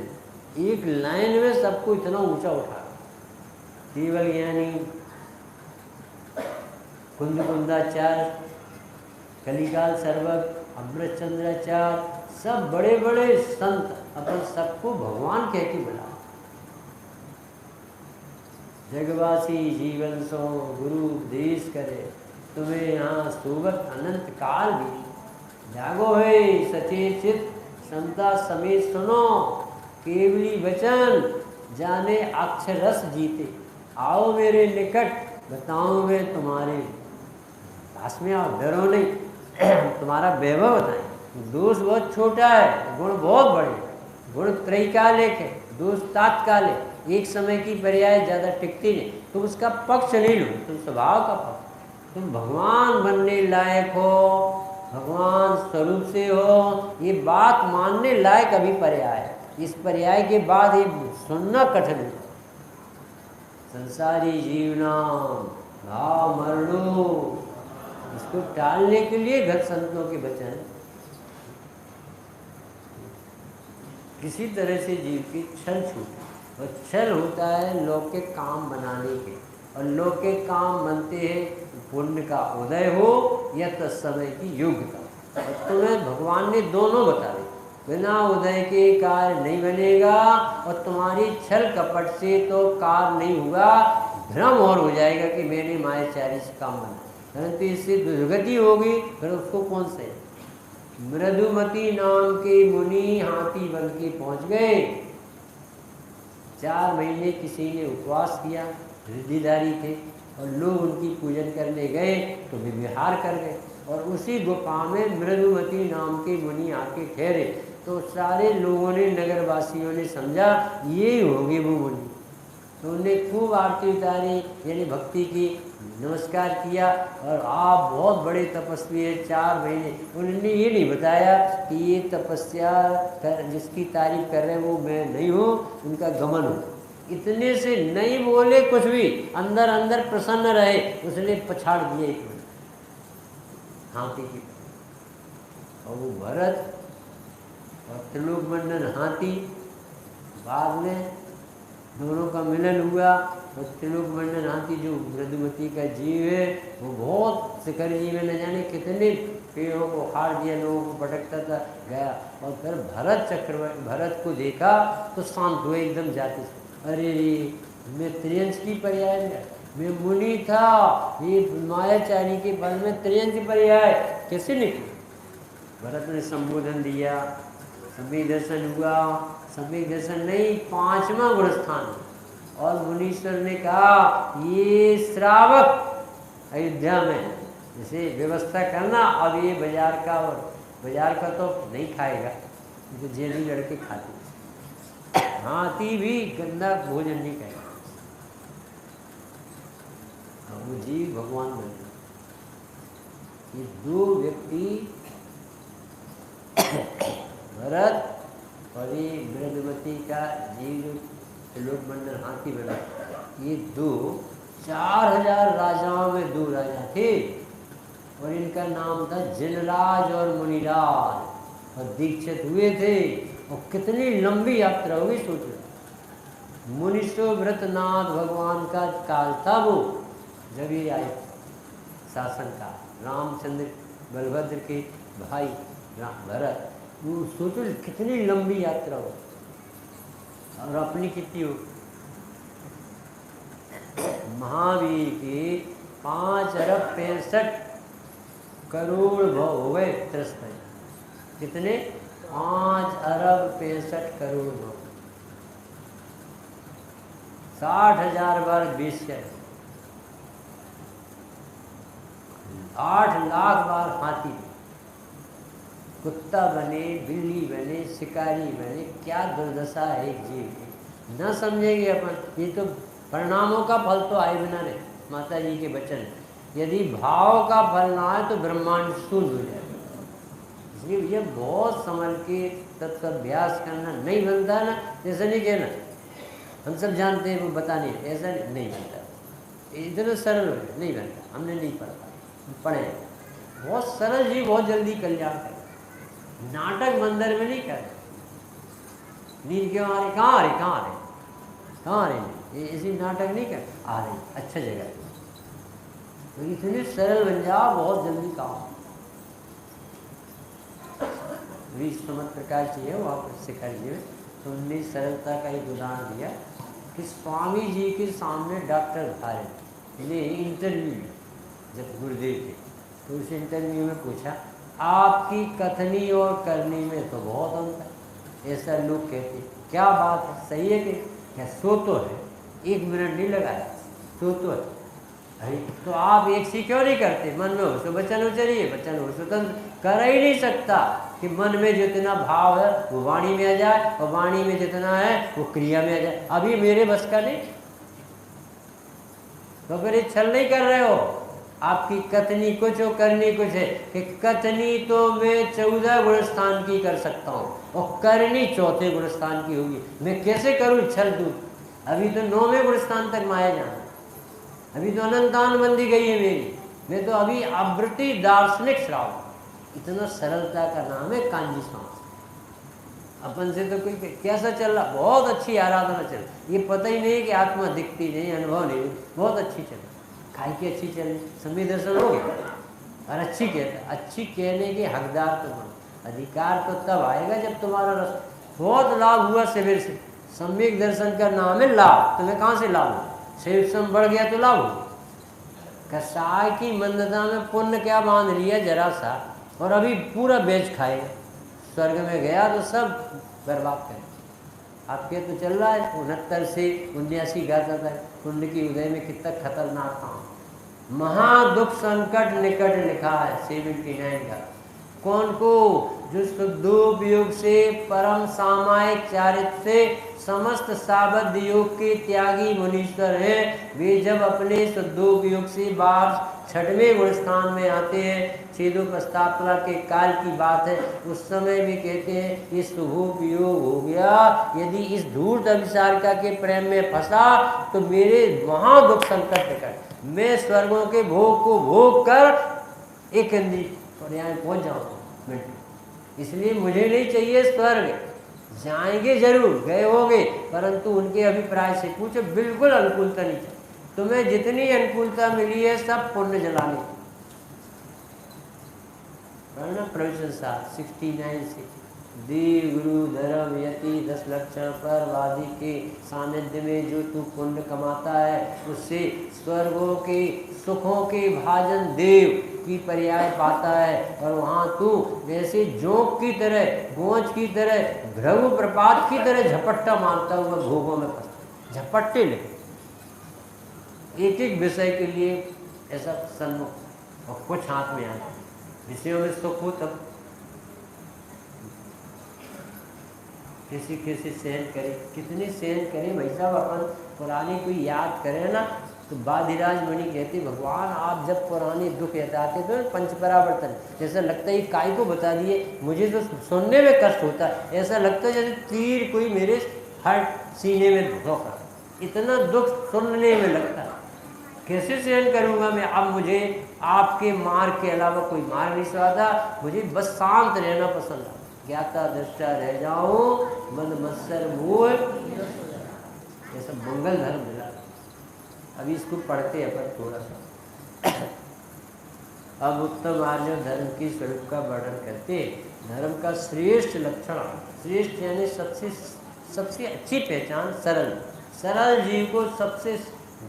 एक लाइन में सबको इतना ऊंचा उठा। केवल ज्ञानी, कुंद कुंदाचार्य, कलिकाल सर्वज्ञ, अमृतचंद्राचार्य, सब बड़े बड़े संत अपन सबको भगवान कह के बुला। जगवासी जीवन सो गुरु उपदेश करे, तुम्हें यहाँ सोवत अनंत काल भी। जागो है सचेत क्षमता समेत सुनो, केवली वचन जाने अक्षर रस जीते। आओ मेरे निकट बताऊं मैं तुम्हारे पास में, आओ डरो नहीं, तुम्हारा वैभव बताएं। दोष बहुत छोटा है, गुण बहुत बड़े। गुण त्रैकालिक है, दोष तात्कालिक, एक समय की पर्याय ज़्यादा टिकती नहीं। तुम उसका पक्ष नहीं लो, तुम स्वभाव का पक्ष। तुम भगवान बनने लायक हो, भगवान स्वरूप से हो, ये बात मानने लायक अभी पर्याय है। इस पर्याय के बाद ये सुनना कठिन है। संसारी जीवना भाव मरणो, इसको टालने के लिए घट संतों के वचन। किसी तरह से जीव की छल छूटे, और छल होता है लौकिक काम बनाने के, और लौकिक काम बनते हैं पुण्य का उदय हो या तत्समय की योग्यता। और तुम्हें भगवान ने दोनों बता दी, बिना उदय के कार्य नहीं बनेगा और तुम्हारी छल कपट से तो कार्य नहीं होगा, भ्रम और हो जाएगा कि मैंने मायाचारी से काम बना, परंतु इससे दुर्गति होगी, फिर उसको कौन से। मृदुमती नाम के मुनि हाथी बन के पहुंच गए। 4 महीने किसी ने उपवास किया, रिद्धिधारी थे, और लोग उनकी पूजन करने गए तो वे विहार कर गए, और उसी गुफा में मृदुमती नाम के मुनि आके ठहरे। तो सारे लोगों ने, नगरवासियों ने समझा ये होंगे वो मुनि, तो उन्हें खूब आरती उतारी, यानी भक्ति की, नमस्कार किया, और आप बहुत बड़े तपस्वी हैं, 4 महीने। उन्होंने ये नहीं बताया कि ये तपस्या जिसकी तारीफ कर रहे हैं वो मैं नहीं हूँ, उनका गमन हो। इतने से नहीं बोले कुछ भी, अंदर अंदर प्रसन्न रहे, उसने पछाड़ दिए एक मिनट हाथी की, और वो भरत और त्रिलोकमंडन हाथी, बाद में दोनों का मिलन हुआ। और त्रिलोकमंडन हाथी जो मृदुमती का जीव है, वो बहुत शिखर जी में न जाने कितने पेड़ों को हार दिया, लोगों को भटकता था गया। और फिर भरत चक्रवर्ती, भरत को देखा तो शांत हुए एकदम जाते से, अरे मैं त्रियंश की पर्याय में, मैं मुनि था, ये मायाचारी के बल में त्रियंश पर्याय कैसे निकले। भरत ने संबोधन दिया, सम्यक दर्शन हुआ, सम्यक दर्शन नहीं 5वां गुणस्थान, और मुनीश्वर ने कहा ये श्रावक अयोध्या में जैसे व्यवस्था करना, अब ये बाजार का, और बाजार का तो नहीं खाएगा, तो जेली लड़के खाते, हाथी भी गंदा भोजन नहीं खाएगा। वो जीव भगवान बन गए। ये 2 व्यक्ति भरत और ये मृदुमती का जीव जो त्रिलोकमंडल हाथी बना, ये 2 4000 राजाओं में 2 राजा थे, और इनका नाम था जिनराज और मुनिराज, और दीक्षित हुए थे। और कितनी लंबी यात्रा होगी सोचो। मुनिषो व्रतनाथ भगवान का काल था वो, जब ये आए शासन का, रामचंद्र बलभद्र के भाई भरत, वो सोचो कितनी लंबी यात्रा हो, और अपनी कितनी हो। महावीर के 5 अरब 65 करोड़ भव हो गए त्रस्त, कितने 5 अरब 65 करोड़ भव, 60,000 बार 20 है, 8 लाख बार हाथी, कुत्ता बने, बिल्ली बने, शिकारी बने, क्या दुर्दशा है एक जीव की, न समझेंगे अपन। ये तो परिणामों का फल तो आए बिना रहे, माता जी के वचन, यदि भाव का फल ना आए तो ब्रह्मांड शून्य हो जाए। इसलिए भैया बहुत संभल के तत्वाभ्यास करना, नहीं बनता ना, जैसे नहीं कहना हम सब जानते हैं वो बता नहीं, ऐसा नहीं बनता, इतना सरल हो गया, नहीं बनता, हमने नहीं पढ़ा, पढ़े बहुत सरल जी, बहुत जल्दी कल्याण कर। नाटक मंदिर में नहीं कर, नींद क्यों आ रही, कहाँ आ रही, कहाँ आ रही, कहाँ आ रही, ऐसी नाटक नहीं कर, आ रही अच्छा जगह, तो इतने सरल बन जाओ, बहुत जल्दी काम। विश्वमत प्रकार चाहिए वहाँ पर शिखर जी में, तो उनने सरलता का एक उदाहरण दिया कि स्वामी जी के सामने डॉक्टर भारत ने इंटरव्यू जब गुरुदेव के, तो उस इंटरव्यू में पूछा आपकी कथनी और करनी में तो बहुत अंतर, ऐसा लोग कहते, क्या बात है, सही है कि क्या, सो तो है, 1 मिनट नहीं लगाया, सो तो है, अरे तो आप एक सी क्यों नहीं करते, मन में हो सो वचन उचरिए, वचन हो स्वतंत्र, कर ही नहीं सकता कि मन में जितना भाव है वो वाणी में आ जाए, और वाणी में जितना है वो क्रिया में आ जाए, अभी मेरे बस का नहीं, तो फिर ये छल नहीं कर रहे हो। आपकी कथनी कुछ और करनी कुछ है, कि कथनी तो मैं 14 गुणस्थान की कर सकता हूँ, और करनी 4थे गुणस्थान की होगी, मैं कैसे करूँ छल दूँ, अभी तो 9वें गुणस्थान तक माया जाना, अभी तो अनंतान बंदी गई है मेरी, मैं तो अभी आवृत्ति दार्शनिक श्राव, इतना सरलता का नाम है कांजी सांस। अपन से तो कोई कैसा चल रहा, बहुत अच्छी आराधना चल, ये पता ही नहीं कि आत्मा दिखती नहीं, अनुभव नहीं, बहुत अच्छी चल, खाई की अच्छी चल, समय दर्शन हो गया, और अच्छी कहता, अच्छी कहने के हकदार तो बनो। अधिकार तो तब आएगा जब तुम्हारा रस बहुत लाभ हुआ शिविर से। सम्यक दर्शन का नाम है लाभ। तुम्हें कहाँ से लाभ हो? शिव सम बढ़ गया तो लाभ हो। कसाय की मंदता में पुण्य क्या बांध लिया जरा सा, और अभी पूरा बेच खाएगा। स्वर्ग में गया तो सब बर्बाद करेगा। आपके तो चल रहा है 69 से 79 गाता था कुंड की उदय में, कितना खतरनाक काम। महादुख संकट निकट लिखा है 79 का। कौन को? जो शुद्धोपयोग से परम सामायिक चारित्र से समस्त साबद्ध योग के त्यागी मुनीश्वर हैं। वे जब अपने शुद्धोपयोग से बाहर 6वें गुण स्थान में आते हैं, छेदोपस्थापना के काल की बात है, उस समय भी कहते हैं ये शुभोपयोग हो गया। यदि इस धूर्त अभिसारिका के प्रेम में फंसा तो मेरे वहाँ दुख संकट निकट, मैं स्वर्गों के भोग को भोग कर एक और यहाँ पहुँच जाऊँगा। इसलिए मुझे नहीं चाहिए स्वर्ग। जाएंगे जरूर, गए होंगे, परंतु उनके अभिप्राय से पूछो, बिल्कुल अनुकूलता नहीं चाहिए। तुम्हें जितनी अनुकूलता मिली है सब पुण्य जलाने। प्रवचन 69 से देव गुरु धर्म यति 10 लक्षण पर वादी के सानिध्य में जो तू पुण्य कमाता है, उससे स्वर्गों के सुखों के भाजन देव की पर्याय पाता है। और वहाँ तू वैसे जोंक की तरह, गोंच की तरह, भृगु प्रपात की तरह झपट्टा मारता हुआ भोगों में फंसता। झपट्टे ले एक एक विषय के लिए ऐसा सन्मुख, और कुछ हाथ में आता विषयों में सुख हो तब किसी किसी सहन करे, कितने सहन करें भाई साहब। अपन पुरानी कोई याद करें ना तो बाधिराज मुनि कहते, भगवान आप जब पुराने दुख बताते तो पंच परावर्तन, जैसा लगता है काय को बता दिए, मुझे तो सुनने में कष्ट होता है। ऐसा लगता है जैसे तीर कोई मेरे हार्ट सीने में धोखा, इतना दुख सुनने में लगता है। कैसे सहन करूँगा मैं? अब मुझे आपके मार्ग के अलावा कोई मार्ग नहीं स्वादा, मुझे बस शांत रहना पसंद है। ज्ञाता दृष्टा रह जाऊं, मन मत्सर मोह, ये सब मंगल धर्म मिला। अभी इसको पढ़ते हैं अपन थोड़ा सा। अब उत्तम आर्य धर्म की स्वरूप का वर्णन करते। धर्म का श्रेष्ठ लक्षण, श्रेष्ठ यानी सबसे अच्छी पहचान सरल। सरल जीव को सबसे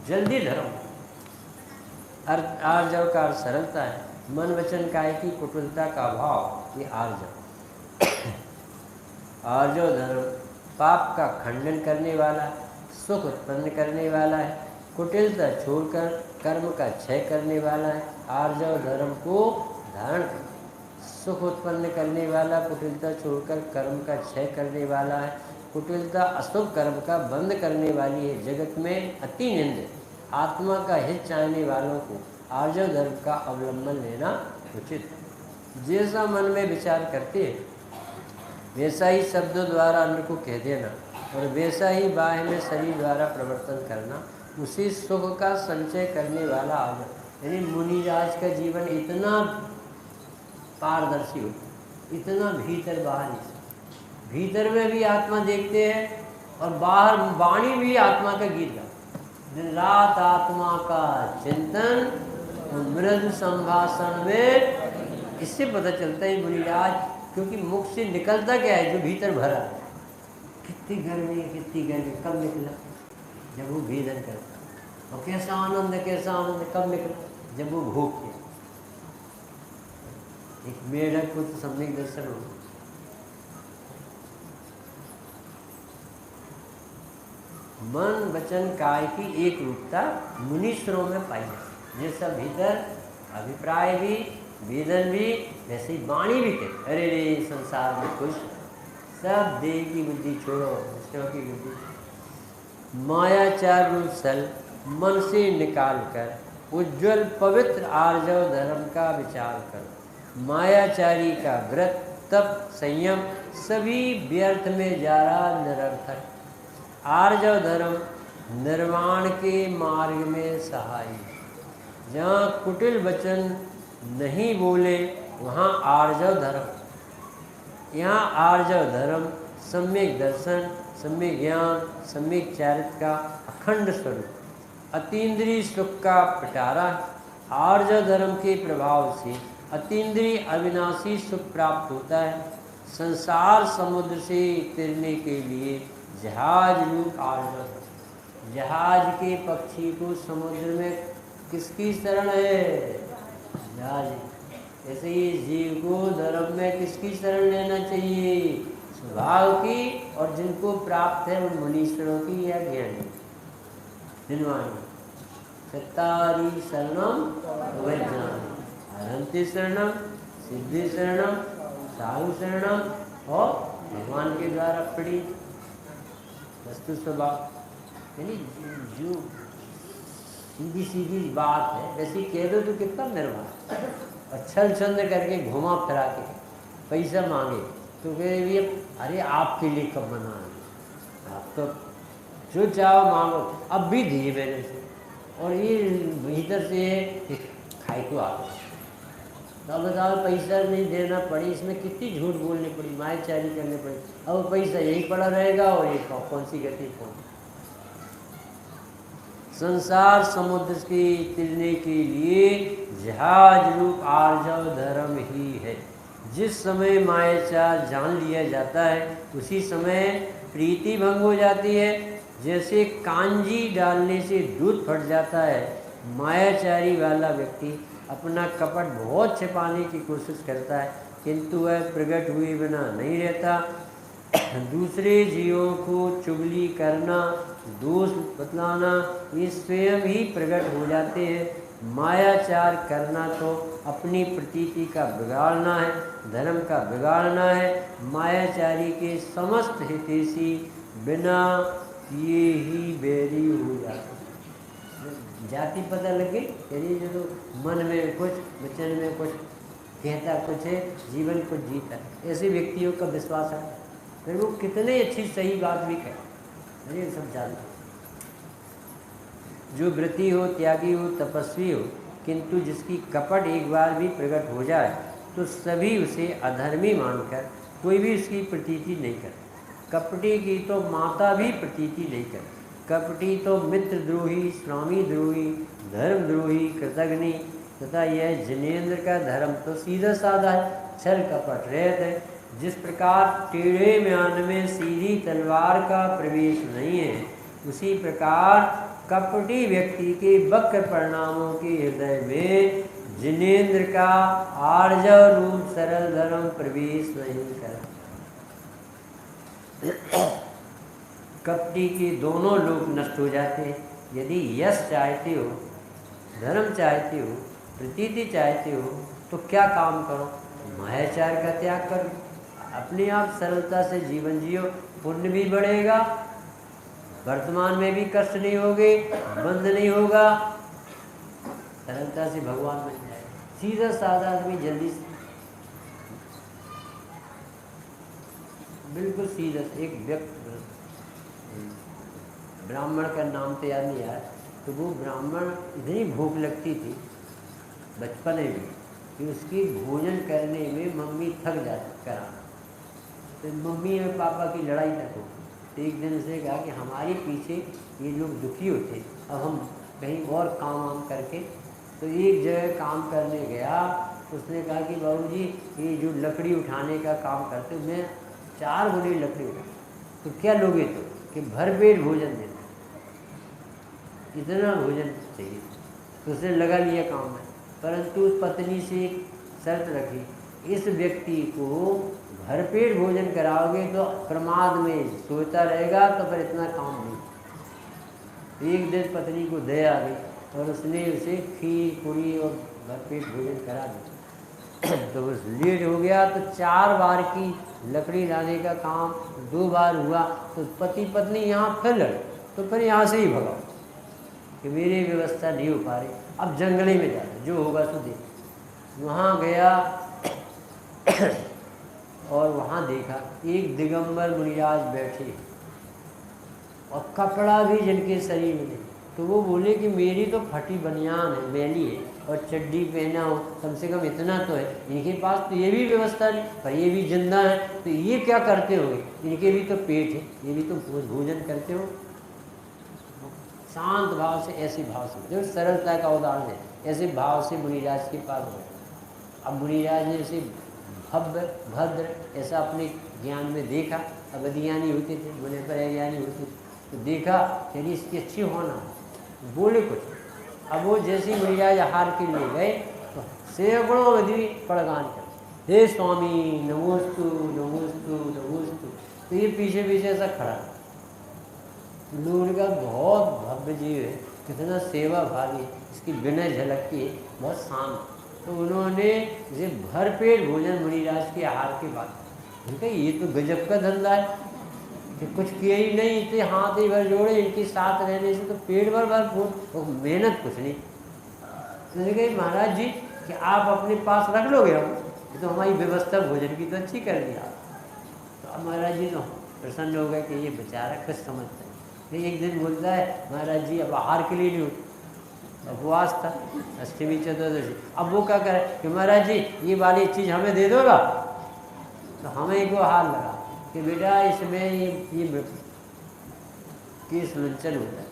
जल्दी धर्म। आर्जव का सरलता है, मन वचन काय की कुटिलता का अभाव, ये आर्जव। आर्जव धर्म पाप का खंडन करने वाला, सुख उत्पन्न करने वाला है, कुटिलता छोड़कर कर्म का क्षय करने वाला है। आर्जव धर्म को धारण कर सुख उत्पन्न करने वाला, कुटिलता छोड़कर कर्म का क्षय करने वाला है। कुटिलता अशुभ कर्म का बंद करने वाली है। जगत में अति निंद आत्मा का हित चाहने वालों को आर्जव धर्म का अवलंबन लेना उचित है। जैसा मन में विचार करते हैं वैसा ही शब्दों द्वारा अन्य को कह देना, और वैसा ही बाह्य में शरीर द्वारा प्रवर्तन करना, उसी सुख का संचय करने वाला आर्जव। यानी मुनिराज का जीवन इतना पारदर्शी हो, इतना भीतर बाहर, भीतर में भी आत्मा देखते हैं और बाहर वाणी भी आत्मा का गीत गाता। दिन रात आत्मा का चिंतन, मृदु संभाषण में, इससे पता चलता है मुनिराज, क्योंकि मुख से निकलता क्या है? जो भीतर भरा है। कितनी गर्मी, कितनी गर्मी, कब निकला? जब वो भेदन करता। और कैसा आनंद, कैसा आनंद, कब निकला? जब वो भोग किया। एक मेढक को तो सम्यक दर्शन हो। मन वचन काय की एक रूपता मुनीश्वरों में पाई जाती। जैसा भीतर अभिप्राय भी, वेदन भी, वैसे ही वाणी भी कहते। अरे रे संसार में खुश, सब देह की बुद्धि छोड़ो, विष्णु की बुद्धि। मायाचार रूप सल मन से निकाल कर उज्ज्वल पवित्र आर्जव धर्म का विचार करो। मायाचारी का व्रत, तप, संयम सभी व्यर्थ में जा रहा, निरर्थक। आर्जव धर्म निर्वाण के मार्ग में सहाय। जहाँ कुटिल वचन नहीं बोले वहाँ आर्जव धर्म। यहाँ आर्जव धर्म सम्यक दर्शन, सम्यक ज्ञान, सम्यक चारित्र का अखंड स्वरूप, अतीन्द्रिय सुख का पिटारा, आर्य धर्म के प्रभाव से अतीन्द्रिय अविनाशी सुख प्राप्त होता है। संसार समुद्र से तैरने के लिए जहाज रूप आर्य, जहाज के पक्षी को समुद्र में किसकी शरण है? जहाज। ऐसे ही जीव को धर्म में किसकी शरण लेना चाहिए? स्वभाव की, और जिनको प्राप्त है उन मुनीश्वरों की या ज्ञानी दिनवाणी। सत्तारी शरणम वैज्ञानिक, अरंति शरणम, सिद्धि शरणम, साहु शरणम, और भगवान के द्वारा पड़ी वस्तु स्वभाव। यानी जो सीधी सीधी बात है वैसी कह दो तो कितना निर्भर, और छल छंद करके घुमा फिरा के पैसा मांगे तो कहे भी अरे आपके लिए कब बनाए, आप तो जो चाहो मांगो, अब भी दिए मैंने से, और ये भीतर से खाई को आ गए। तो अब बताओ पैसा नहीं देना पड़ी, इसमें कितनी झूठ बोलनी पड़ी, मायाचारी करनी पड़ी। अब पैसा यही पड़ा रहेगा और ये कौन सी गति पहुँच। संसार समुद्र के तैरने के लिए जहाज रूप आर्जव धर्म ही है। जिस समय मायाचार जान लिया जाता है उसी समय प्रीति भंग हो जाती है। जैसे कांजी डालने से दूध फट जाता है, मायाचारी वाला व्यक्ति अपना कपट बहुत छिपाने की कोशिश करता है, किंतु वह प्रकट हुए बिना नहीं रहता। दूसरे जीवों को चुगली करना, दोष बतलाना, ये स्वयं ही प्रकट हो जाते हैं। मायाचार करना तो अपनी प्रतीति का बिगाड़ना है, धर्म का बिगाड़ना है। मायाचारी के समस्त हितैषी बिना किए ही बैरी हो जाते। जाति पता लगे यानी जो तो मन में कुछ, वचन में कुछ, कहता कुछ है, जीवन कुछ जीता है, ऐसे व्यक्तियों का विश्वास है। फिर वो कितने अच्छी सही बात भी कहे, अरे सब जानते। जो व्रती हो, त्यागी हो, तपस्वी हो, किंतु जिसकी कपट एक बार भी प्रकट हो जाए तो सभी उसे अधर्मी मानकर कोई भी उसकी प्रतीति नहीं करे। कपटी की तो माता भी प्रतीति नहीं करे। कपटी तो मित्रद्रोही, स्वामी द्रोही, धर्मद्रोही, कृतघ्नि तथा यह जिनेन्द्र का धर्म तो सीधा साधा है, छल कपट रहत है। जिस प्रकार टेढ़े म्यान में सीधी तलवार का प्रवेश नहीं है, उसी प्रकार कपटी व्यक्ति के वक्र परिणामों के हृदय में जिनेन्द्र का आर्जव रूप सरल धर्म प्रवेश नहीं कर। कपटी के दोनों लोग नष्ट हो जाते हैं। यदि यश चाहते हो, धर्म चाहते हो, प्रतीति चाहते हो तो क्या काम करो? मायाचार का त्याग करो, अपने आप सरलता से जीवन जियो, पुण्य भी बढ़ेगा, वर्तमान में भी कष्ट नहीं होगे, बंध नहीं होगा, सरलता से भगवान बन जाए। सीधा साधा आदमी जल्दी से, बिल्कुल सीधा। एक व्यक्ति ब्राह्मण का नाम तो याद नहीं आया, तो वो ब्राह्मण इतनी भूख लगती थी बचपन में कि उसकी भोजन करने में मम्मी थक जाती करा, तो मम्मी और पापा की लड़ाई तक हो। तो एक दिन उसने कहा कि हमारे पीछे ये लोग दुखी होते, अब हम कहीं और काम वाम करके, तो एक जगह काम करने गया। उसने कहा कि बाबूजी ये जो लकड़ी उठाने का काम करते मैं 4 गुनी लकड़ी उठा, तो क्या लोगे? तो कि भर पेट भोजन देना, इतना भोजन चाहिए। तो उसने लगा लिया काम में, परंतु उस पत्नी से एक शर्त रखी, इस व्यक्ति को भरपेट भोजन कराओगे तो प्रमाद में सोता रहेगा, तो फिर इतना काम नहीं। एक दिन पत्नी को दया आ गई और उसने उसे खीर पूरी और भरपेट भोजन करा दिया। तो बस लेट हो गया, तो 4 बार की लकड़ी लाने का काम 2 बार हुआ, तो पति पत्नी यहाँ फिर लड़े। तो फिर यहाँ से ही भगाओ कि मेरी व्यवस्था नहीं हो पा रही, अब जंगले में जाते, जो होगा तो देख। वहाँ गया और वहाँ देखा एक दिगंबर मुनिराज बैठे और कपड़ा भी जिनके शरीर में नहीं। तो वो बोले कि मेरी तो फटी बनियान है, मैली है, और चड्डी पहना हो, कम से कम इतना तो है। इनके पास तो ये भी व्यवस्था नहीं, पर ये भी जिंदा है, तो ये क्या करते होंगे? इनके भी तो पेट है, ये भी तो भोजन करते हो। शांत भाव से, ऐसी भाव से, जो सरलता का उदाहरण है। ऐसे भाव से मुनिराज के पास बैठे। अब मुनिराज ने उसे भव्य भद्र ऐसा अपने ज्ञान में देखा। अब ज्ञानी होते थे, बोले पर ज्ञानी होते थे, तो देखा यदि इसकी अच्छी होना, बोले कुछ। अब वो जैसे ही मुनिराज आहार के लिए गए तो सैकड़ों आदमी पड़गान कर, हे स्वामी नमोस्तु नमोस्तु नमोस्तु। तो ये पीछे पीछे ऐसा खड़ा, लोगों का बहुत भव्य जीव है, कितना सेवा भागी, इसकी विनय झलकती है, बहुत शांत। तो उन्होंने इसे भरपेट भोजन मुनिराज के आहार के बाद, उनका ये तो गजब का धंधा है कि कुछ किए ही नहीं, इतने हाथ ही भर जोड़े, इनके साथ रहने से तो पेट भर भर फूट, मेहनत कुछ नहीं। तो कही महाराज जी कि आप अपने पास रख लोगे, हम तो हमारी व्यवस्था भोजन की तो अच्छी कर दी आप। तो अब महाराज जी तो प्रसन्न हो गए कि ये बेचारा कुछ समझता है। फिर एक दिन बोलता है महाराज जी अब आहार के लिए नहीं उठे, उपवास था, अष्टमी चतुर्दशी। अब वो क्या करे कि महाराज जी ये वाली चीज़ हमें दे दोगा। तो हमें एक हाल लगा कि बेटा इसमें ये केस लंचन होता है,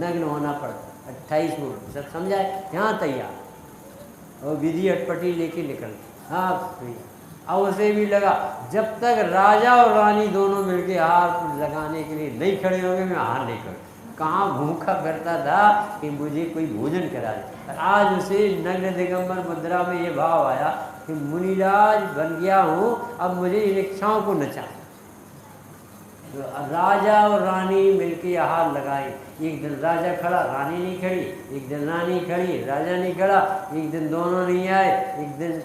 नग्न होना पड़ता है, 28 मिनट सब समझाए, यहाँ तैयार और विधि अटपटी लेके निकल। हाँ भैया, अब उसे भी लगा जब तक राजा और रानी दोनों मिलके हार लगाने के लिए नहीं खड़े होंगे मैं हार नहीं करूँ। कहाँ भूखा करता था कि मुझे कोई भोजन करा दे। आज उसे नग्न दिगंबर मुद्रा में ये भाव आया कि मुनिराज बन गया हूँ, अब मुझे इन इच्छाओं को नचा। तो राजा और रानी मिलके आहार लगाए। एक दिन राजा खड़ा, रानी नहीं खड़ी, एक दिन रानी खड़ी, राजा नहीं खड़ा, एक दिन दोनों नहीं आए, एक दिन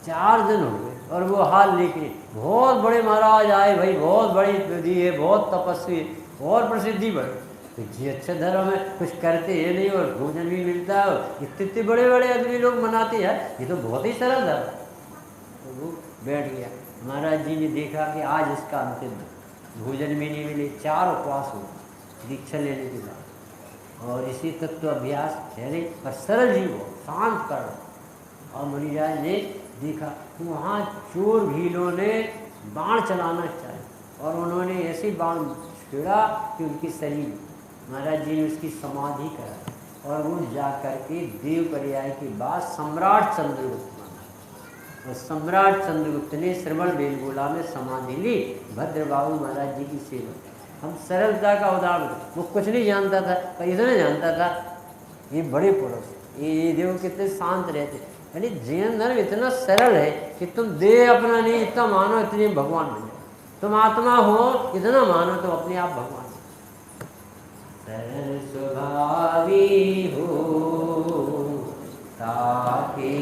4 दिन हो गए और वो हाल लेके बहुत बड़े महाराज आए, भाई बहुत बड़ी विधि है, बहुत तपस्वी है और प्रसिद्धि बढ़े। तो जी अच्छा धर्म है, कुछ करते हैं नहीं और भोजन भी मिलता है, इतने बड़े बड़े आदमी लोग मनाते हैं, ये तो बहुत ही सरल धर्म। तो वो बैठ गया। महाराज जी ने देखा कि आज इसका अंतिम भोजन भी नहीं मिले, 4 उपवास हो दीक्षा लेने के बाद। और इसी तत्व अभ्यास है नहीं पर सरल जीव हो, शांत कर। और मुनिराज ने देखा कि वहाँ चोर भीलों ने बाण चलाना चाहिए और उन्होंने ऐसे बाण छेड़ा कि उनके शरीर, महाराज जी ने उसकी समाधि करा और वो जा कर के देव पर्याय के बाद सम्राट चंद्रगुप्त बना। और सम्राट चंद्रगुप्त ने श्रवण बेलगोला में समाधि ली भद्रबाहु महाराज जी की सेवा। हम सरलता का उदाहरण, वो कुछ नहीं जानता था पर इतना जानता था ये बड़े पुरुष, ये देव कितने शांत रहते। यानी जैन धर्म इतना सरल है कि तुम देह अपना नहीं इतना मानो, इतने भगवान बन जाओ। तुम आत्मा हो इतना मानो तो अपने आप भगवान। सरल स्वभावी हो ताके